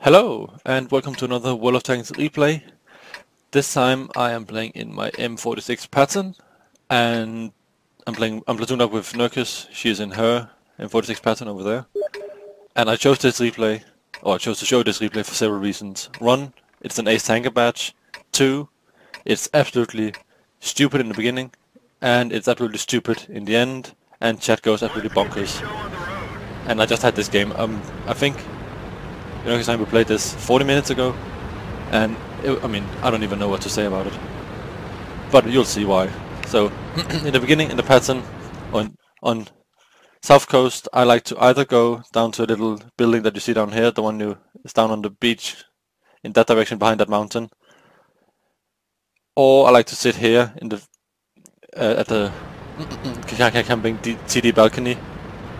Hello and welcome to another World of Tanks replay. This time I am playing in my M46 Patton and I'm platooned up with Nurkis. She is in her M46 Patton over there. And I chose this replay, or I chose to show this replay for several reasons. One, it's an ace tanker badge. Two, it's absolutely stupid in the beginning and it's absolutely stupid in the end, and chat goes absolutely bonkers. And I just had this game, I think Nurkis and I played this 40 minutes ago, and I don't even know what to say about it. But you'll see why. So, in the beginning, in the pattern, on South Coast, I like to either go down to a little building that you see down here, the one who is down on the beach, in that direction behind that mountain. Or I like to sit here in the at the camping TD balcony,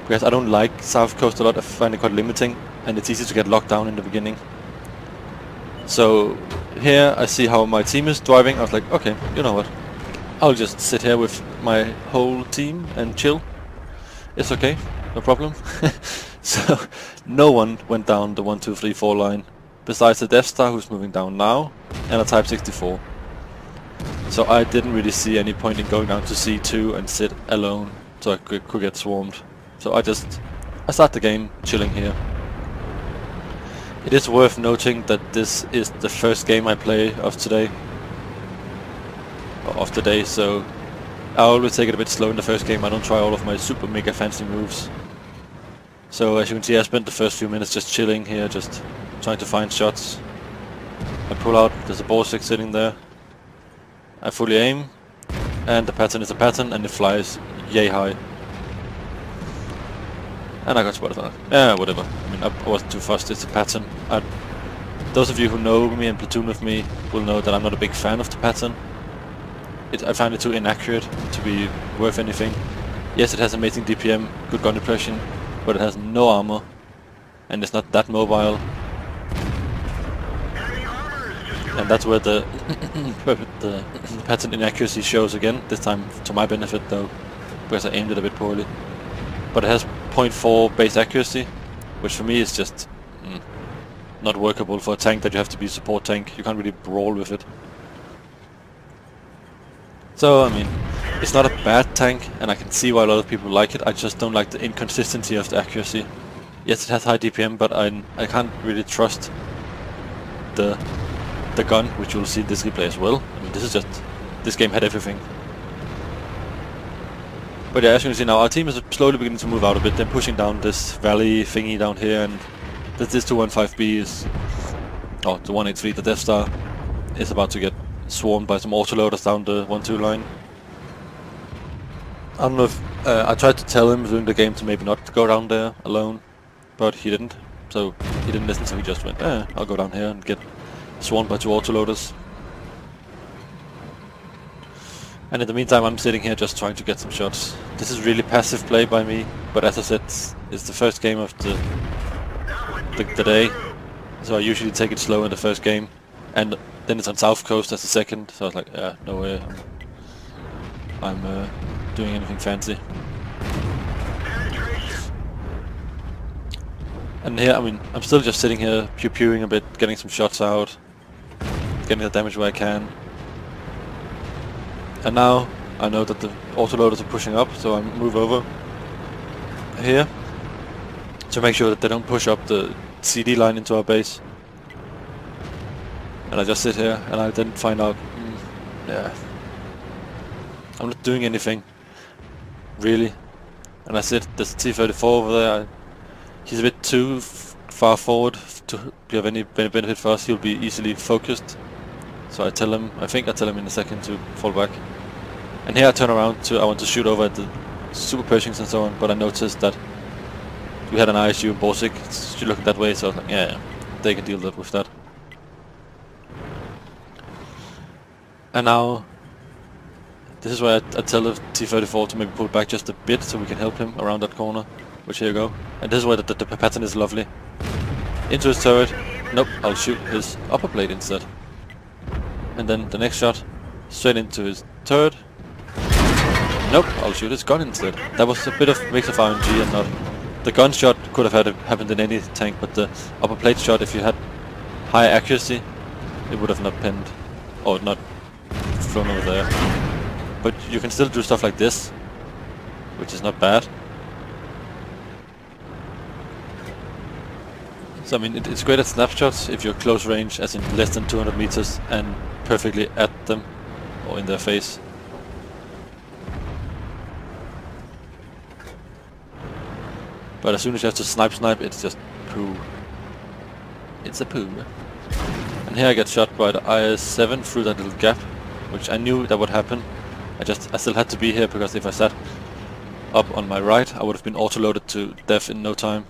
because I don't like South Coast a lot. I find it quite limiting, and it's easy to get locked down in the beginning. So here I see how my team is driving. I was like, okay, you know what? I'll just sit here with my whole team and chill. It's okay, no problem. So no one went down the 1, 2, 3, 4 line, besides the Death Star, who's moving down now, and a Type 64. So I didn't really see any point in going down to C2 and sit alone, so I could get swarmed. So I start the game chilling here. It is worth noting that this is the first game I play of today, so I always take it a bit slow in the first game. I don't try all of my super mega fancy moves. So as you can see, I spent the first few minutes just chilling here, just trying to find shots. I pull out, there's a ball stick sitting there. I fully aim, and the pattern is a pattern, and it flies yay high. And I got spotted on it. Yeah, whatever. I mean, I wasn't too fussed. It's a pattern. Those of you who know me and platoon with me will know that I'm not a big fan of the pattern. I find it too inaccurate to be worth anything. Yes, it has amazing DPM, good gun depression, but it has no armor, and it's not that mobile. And that's where the pattern inaccuracy shows again. This time to my benefit though, because I aimed it a bit poorly. But it has 0.4 base accuracy, which for me is just not workable for a tank that you have to be a support tank. You can't really brawl with it. So I mean, it's not a bad tank, and I can see why a lot of people like it. I just don't like the inconsistency of the accuracy. Yes, it has high DPM, but I can't really trust the gun, which you'll see in this replay as well. I mean, this game had everything. But yeah, as you can see now, our team is slowly beginning to move out a bit. They're pushing down this valley thingy down here, and this 215B is... oh, the 183, the Death Star, is about to get swarmed by some autoloaders down the 1-2 line. I don't know if... I tried to tell him during the game to maybe not go down there alone, but he didn't. So he didn't listen, so he just went, I'll go down here and get swarmed by 2 autoloaders. And in the meantime, I'm sitting here just trying to get some shots. This is really passive play by me, but as I said, it's the first game of the day, so I usually take it slow in the first game, and then it's on South Coast as the second, so I was like, no way I'm doing anything fancy. And here, I mean, I'm still just sitting here pew-pewing a bit, getting some shots out, getting the damage where I can. And now I know that the autoloaders are pushing up, so I move over here to make sure that they don't push up the CD line into our base. And I just sit here, and I then find out, yeah, I'm not doing anything, really. And I sit, there's a T-34 over there. He's a bit too far forward to be of any benefit for us. He'll be easily focused. So I tell him, I think I tell him in a second to fall back. And here I turn around I want to shoot over at the Super Pershings and so on, but I noticed that we had an ISU and Borsig looking that way, so I was like, yeah, they can deal with that. And now, this is where I tell the T-34 to maybe pull back just a bit so we can help him around that corner, which here you go. And this is where the pattern is lovely. Into his turret, nope, I'll shoot his upper plate instead. And then the next shot, straight into his turret. Nope, I'll shoot his gun instead. That was a bit of mix of RNG and not The gun shot could have happened in any tank, but the upper plate shot, if you had high accuracy, it would have not pinned, or not flown over there. But you can still do stuff like this, which is not bad. So I mean, it's great at snapshots if you're close range, as in less than 200 meters, and perfectly at them, or in their face. But as soon as you have to snipe, it's just poo. It's a poo. And here I get shot by the IS-7 through that little gap, which I knew that would happen. I still had to be here, because if I sat up on my right, I would have been auto-loaded to death in no time.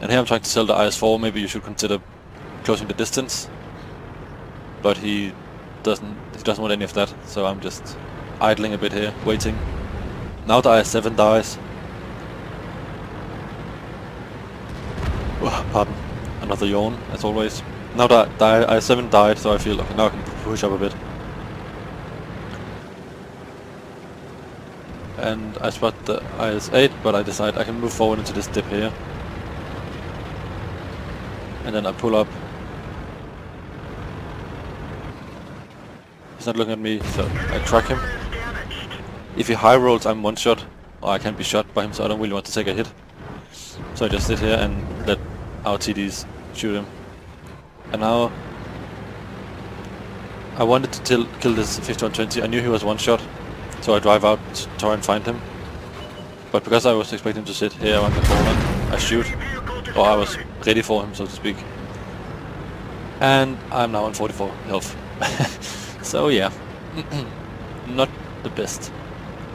And here I'm trying to sell the IS-4, maybe you should consider closing the distance. But he doesn't want any of that, so I'm just idling a bit here, waiting. Now the IS-7 dies. Oh, pardon, another yawn, as always. Now the IS-7 died, so I feel okay, now I can push up a bit. And I spot the IS-8, but I decide I can move forward into this dip here. And then I pull up. He's not looking at me, so I track him. If he high rolls, I'm one shot, or I can be shot by him, so I don't really want to take a hit. So I just sit here and let our TDs shoot him. And now I wanted to kill this 5120. I knew he was one shot, so I drive out to try and find him. But because I was expecting to sit here around the corner, I shoot, or I was ready for him, so to speak. And I'm now on 44 health. So yeah, not the best.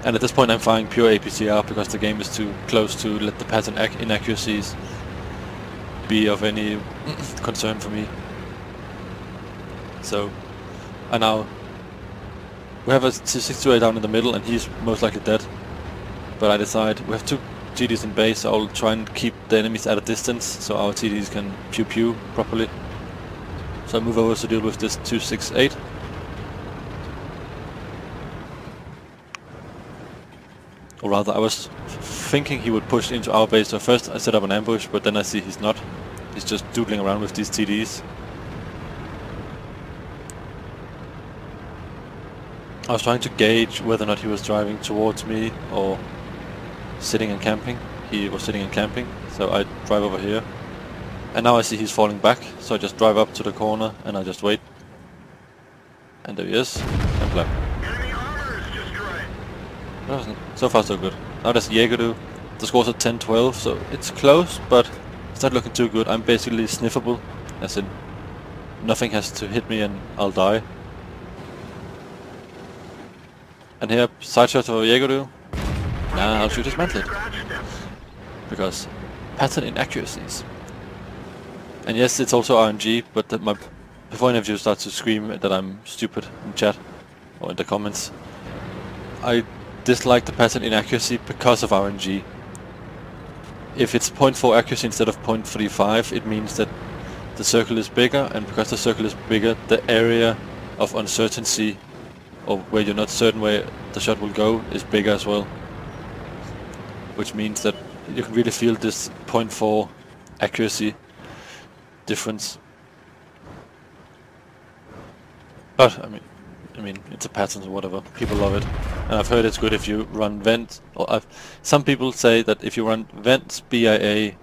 And at this point I'm firing pure APCR, because the game is too close to let the pattern inaccuracies be of any concern for me. So, and now we have a 628 down in the middle, and he's most likely dead. But I decide we have two TDs in base, so I'll try and keep the enemies at a distance so our TDs can pew pew properly. So I move over to deal with this 268. Or rather, I was thinking he would push into our base, so first I set up an ambush, but then I see he's not. He's just doodling around with these TDs. I was trying to gauge whether or not he was driving towards me or sitting and camping. He was sitting and camping, so I drive over here. And now I see he's falling back, so I just drive up to the corner and I just wait. And there he is, and clap. So far so good. Now there's Jägeru. The scores are 10-12, so it's close, but it's not looking too good. I'm basically sniffable, as in nothing has to hit me and I'll die. And here, side shot of Jägeru. Nah, I'll shoot his mantlet. Because pattern inaccuracies. And yes, it's also RNG, but before any of you start to scream that I'm stupid in chat or in the comments, I dislike the pattern inaccuracy because of RNG. If it's 0.4 accuracy instead of 0.35, it means that the circle is bigger, and because the circle is bigger, the area of uncertainty, or where you're not certain where the shot will go, is bigger as well. Which means that you can really feel this 0.4 accuracy difference. But I mean, it's a pattern or whatever. People love it, and I've heard it's good if you run vent. Or some people say that if you run vents, BIA,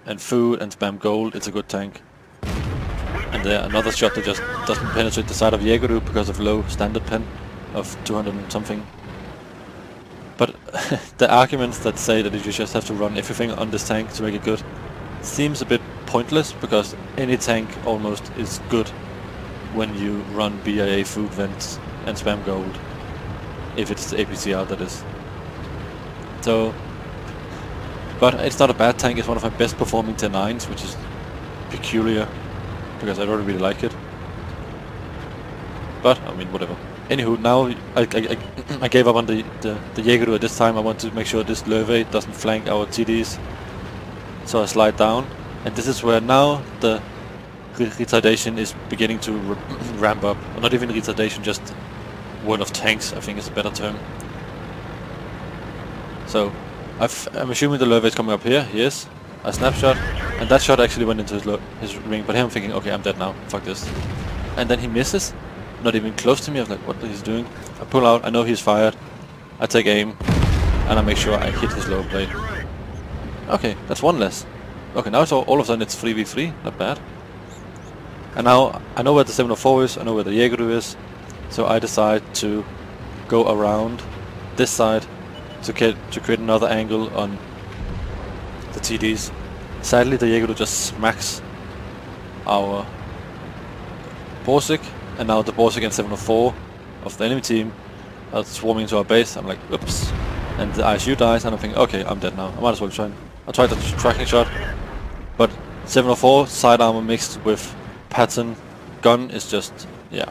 and food and spam gold, it's a good tank. And there another shot that just doesn't penetrate the side of Jägeru because of low standard pen of 200 and something. But the arguments that say that you just have to run everything on this tank to make it good seems a bit pointless, because any tank almost is good when you run BIA, food vents and spam gold, if it's the APCR that is. So, but it's not a bad tank. It's one of my best performing 10-9s, which is peculiar because I don't really like it. But I mean, whatever. Anywho, now I gave up on the Jägeru at this time. I want to make sure this Löwe doesn't flank our TDs. So I slide down, and this is where now the retardation is beginning to ramp up. Or not even retardation, just World of Tanks, I think is a better term. So I'm assuming the Lurve is coming up here. He is. A snapshot, and that shot actually went into his ring. But here I'm thinking, okay, I'm dead now. Fuck this. And then he misses, not even close to me. I was like, what is he doing? I pull out. I know he's fired. I take aim, and I make sure I hit his lower blade. Okay, that's one less. Okay, now so all of a sudden it's 3v3. Not bad. And now I know where the 704 is. I know where the Jägeru is. So I decide to go around this side to create another angle on the TDs. Sadly, the Jägeru just smacks our Borsig, and now the Borsig and 704 of the enemy team are swarming into our base. I'm like, oops. And the ISU dies, and I'm thinking, okay, I'm dead now. I might as well try. I tried the tracking shot, but 704 side armor mixed with Patton gun is just, yeah.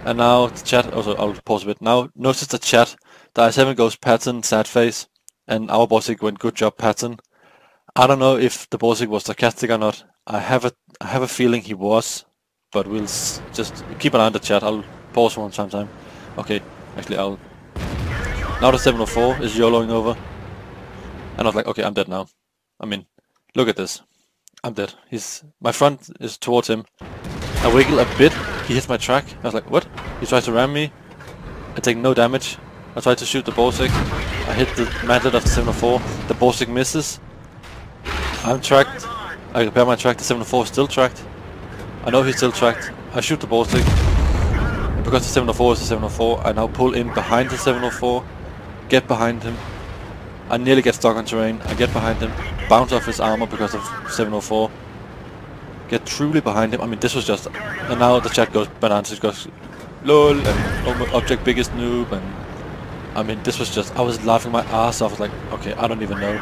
And now the chat, also I'll pause a bit. Now notice the chat. The I7 goes Patton, sad face, and our Borsig went good job Patton. I don't know if the Borsig was sarcastic or not. I have a feeling he was, but we'll just keep an eye on the chat. I'll pause one time. Okay, actually I'll. Now the 704 is YOLOing over, and I was like, okay, I'm dead now. I mean, look at this. I'm dead. My front is towards him. I wiggle a bit. He hits my track. I was like, what? He tries to ram me. I take no damage. I try to shoot the Borsig. I hit the mantlet of the 704. The Borsig misses. I'm tracked. I repair my track. The 704 is still tracked. I know he's still tracked. I shoot the Borsig. And because the 704 is the 704, I now pull in behind the 704. Get behind him. I nearly get stuck on terrain. I get behind him. Bounce off his armor because of 704. Get truly behind him. I mean, this was just... And now the chat goes bananas. It goes LOL and object biggest noob, and I mean, this was just... I was laughing my ass off. I was like, okay, I don't even know.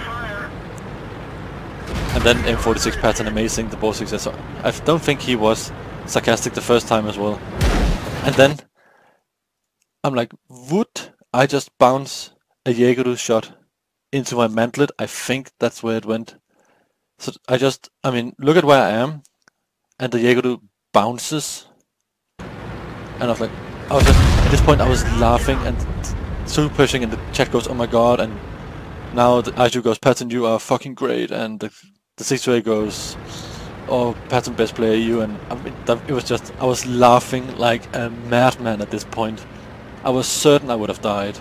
And then M46 Patton amazing, the Borsig says, so I don't think he was sarcastic the first time as well. And then I'm like, would I just bounce a Jägeru shot into my mantlet? I think that's where it went. So I mean, look at where I am, and the Jägeru bounces, and I was like, at this point I was laughing and so pushing, and the chat goes, oh my god, and now the ISU goes, Patton, you are fucking great, and the 6-way goes, oh, Patton best player you, and I mean, it was just, I was laughing like a madman at this point. I was certain I would have died.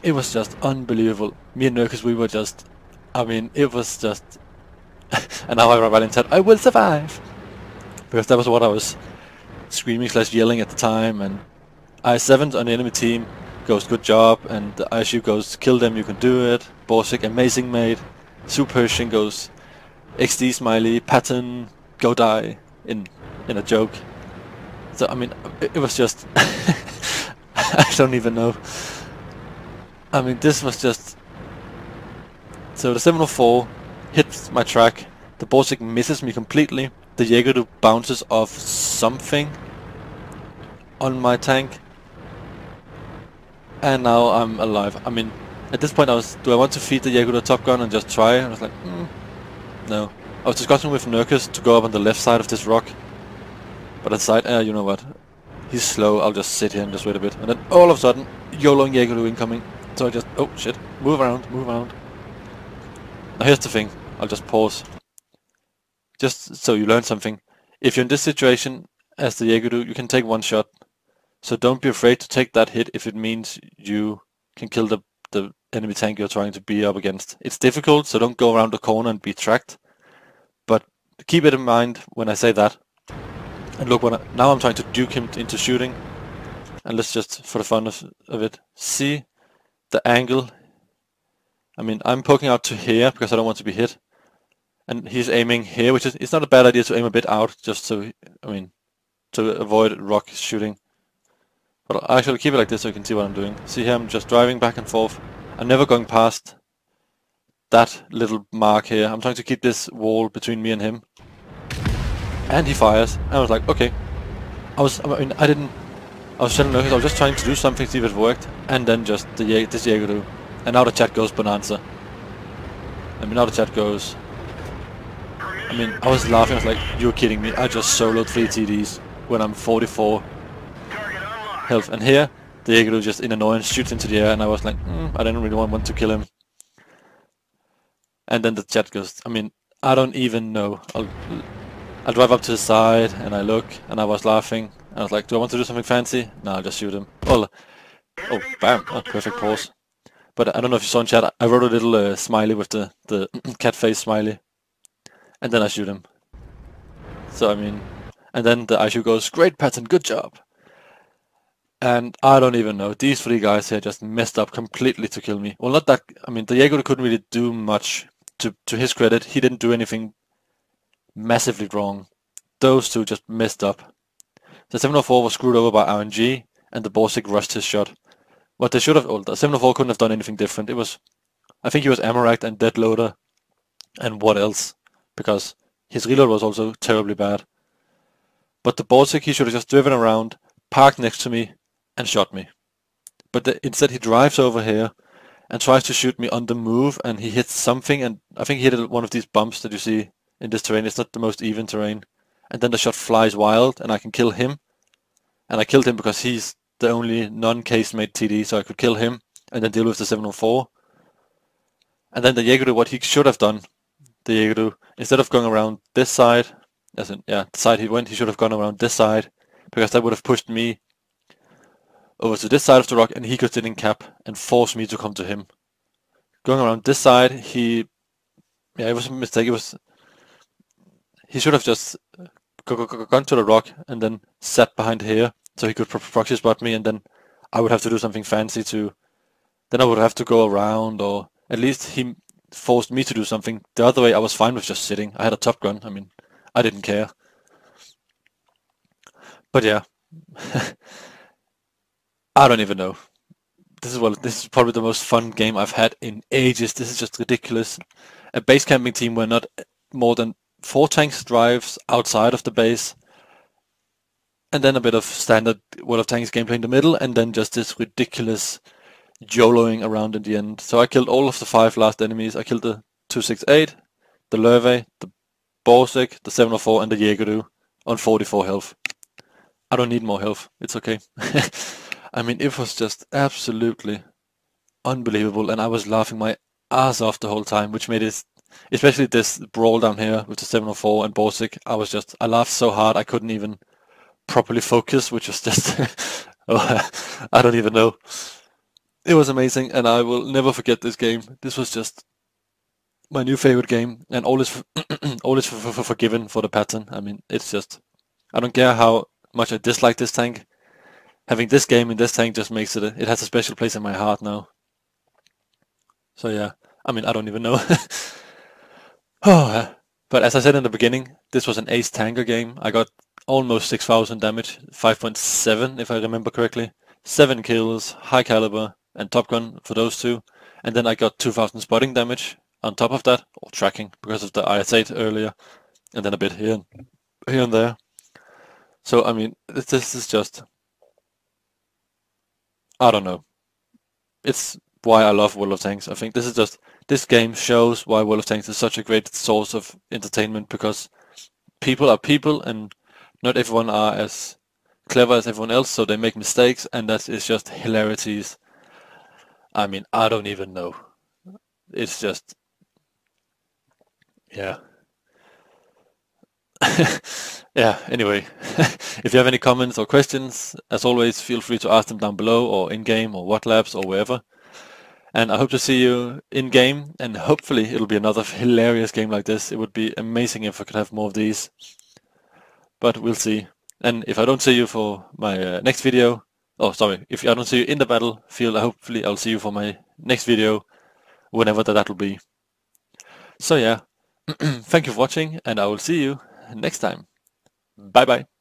It was just unbelievable. Me and Nurkus, we were just, I mean, it was just, and now I write in chat, I will survive! Because that was what I was screaming / yelling at the time, and I7 on the enemy team goes, good job, and the ISU goes, kill them, you can do it. Borsig, amazing mate. Super Pershing goes, XD smiley, Patton, go die, in a joke. So I mean, it was just, I don't even know. I mean, this was just, so the 704 hits my track, the Borsig misses me completely, the Jägeru bounces off something on my tank, and now I'm alive. I mean, at this point do I want to feed the Jägeru a top gun and just try? I was like, no. I was discussing with Nurkus to go up on the left side of this rock, but I decided, you know what, he's slow, I'll just sit here and just wait a bit, and then all of a sudden, YOLOing Jägeru incoming, so I just, oh shit, move around. Now here's the thing, I'll just pause. Just so you learn something. If you're in this situation as the Jägeru, you can take one shot. So don't be afraid to take that hit if it means you can kill the enemy tank you're trying to be up against. It's difficult, so don't go around the corner and be tracked. But keep it in mind when I say that. And look, now I'm trying to duke him into shooting. And let's just, for the fun of it, see the angle. I mean, I'm poking out to here because I don't want to be hit. And he's aiming here, which is, it's not a bad idea to aim a bit out, just so, I mean, to avoid rock shooting. But I actually keep it like this so you can see what I'm doing. See here, I'm just driving back and forth. I'm never going past that little mark here. I'm trying to keep this wall between me and him. And he fires. And I was like, okay. I was telling Nurkus, I was just trying to do something, see if it worked. And then just this Jägeru. And now the chat goes bonanza. I mean, now the chat goes... I mean, I was laughing, I was like, you're kidding me, I just soloed 3 TDs when I'm 44 health. And here, the Jaeger just in annoyance shoots into the air, and I was like, I didn't really want to kill him. And then the chat goes, I mean, I don't even know. I'll drive up to the side, and I look, and I was laughing. I was like, do I want to do something fancy? No, I'll just shoot him. Oh, bam. Oh, perfect pause. But I don't know if you saw in chat, I wrote a little smiley with the cat face smiley. And then I shoot him. So, I mean, and then the ISU goes, great Patton, good job. And I don't even know. These three guys here just messed up completely to kill me. Well, not that, I mean, the Jaeger couldn't really do much. To his credit, he didn't do anything massively wrong. Those two just messed up. The 704 was screwed over by RNG, and the Borsig rushed his shot. What they should have, well, the 704 couldn't have done anything different. It was, I think he was Amaract and Dead Loader, and what else? Because his reload was also terribly bad. But the Borsig, he should have just driven around, parked next to me, and shot me. But instead he drives over here and tries to shoot me on the move, and he hits something, and I think he hit one of these bumps that you see in this terrain. It's not the most even terrain. And then the shot flies wild, and I can kill him. And I killed him because he's the only non-case-mate TD, so I could kill him and then deal with the 704. And then the Jaeger, what he should have done, the Jaeger, instead of going around this side, as in, yeah, the side he went, he should have gone around this side, because that would have pushed me over to this side of the rock, and he could sit in cap and force me to come to him. Going around this side, it was a mistake. He should have just gone to the rock and then sat behind here, so he could proxy spot me, and then I would have to do something fancy then I would have to go around, or at least he forced me to do something. The other way, I was fine with just sitting. I had a top gun. I mean, I didn't care. But yeah. I don't even know. This is probably the most fun game I've had in ages. This is just ridiculous. A base camping team where not more than 4 tanks drives outside of the base, and then a bit of standard World of Tanks gameplay in the middle, and then just this ridiculous YOLOing around in the end. So I killed all of the 5 last enemies. I killed the 268, the Lurve, the Borsig, the 704, and the Jaegeru on 44 health. I don't need more health. It's okay. I mean, it was just absolutely unbelievable, and I was laughing my ass off the whole time, which made it, especially this brawl down here with the 704 and Borsig, I laughed so hard I couldn't even properly focus, which was just, I don't even know. It was amazing, and I will never forget this game. This was just my new favorite game, and all is forgiven for the Patton. I mean, it's just, I don't care how much I dislike this tank. Having this game in this tank just makes it has a special place in my heart now. So yeah, I mean, I don't even know. But as I said in the beginning, this was an ace tanker game. I got almost 6,000 damage, 5.7 if I remember correctly. 7 kills, high caliber, and top gun for those 2. And then I got 2,000 spotting damage on top of that, or tracking, because of the IS-8 earlier. And then a bit here and there. So, I mean, this is just, I don't know. It's why I love World of Tanks. I think this game shows why World of Tanks is such a great source of entertainment, because people are people, and not everyone are as clever as everyone else, so they make mistakes, and that is just hilarities. I mean, I don't even know. It's just, yeah. Yeah, anyway, if you have any comments or questions, as always, feel free to ask them down below, or in-game, or WaterLabs, or wherever. And I hope to see you in-game, and hopefully it'll be another hilarious game like this. It would be amazing if I could have more of these. But we'll see. And if I don't see you for my next video, if I don't see you in the battlefield, hopefully I'll see you for my next video, whenever that will be. So yeah, thank you for watching, and I will see you next time. Bye bye.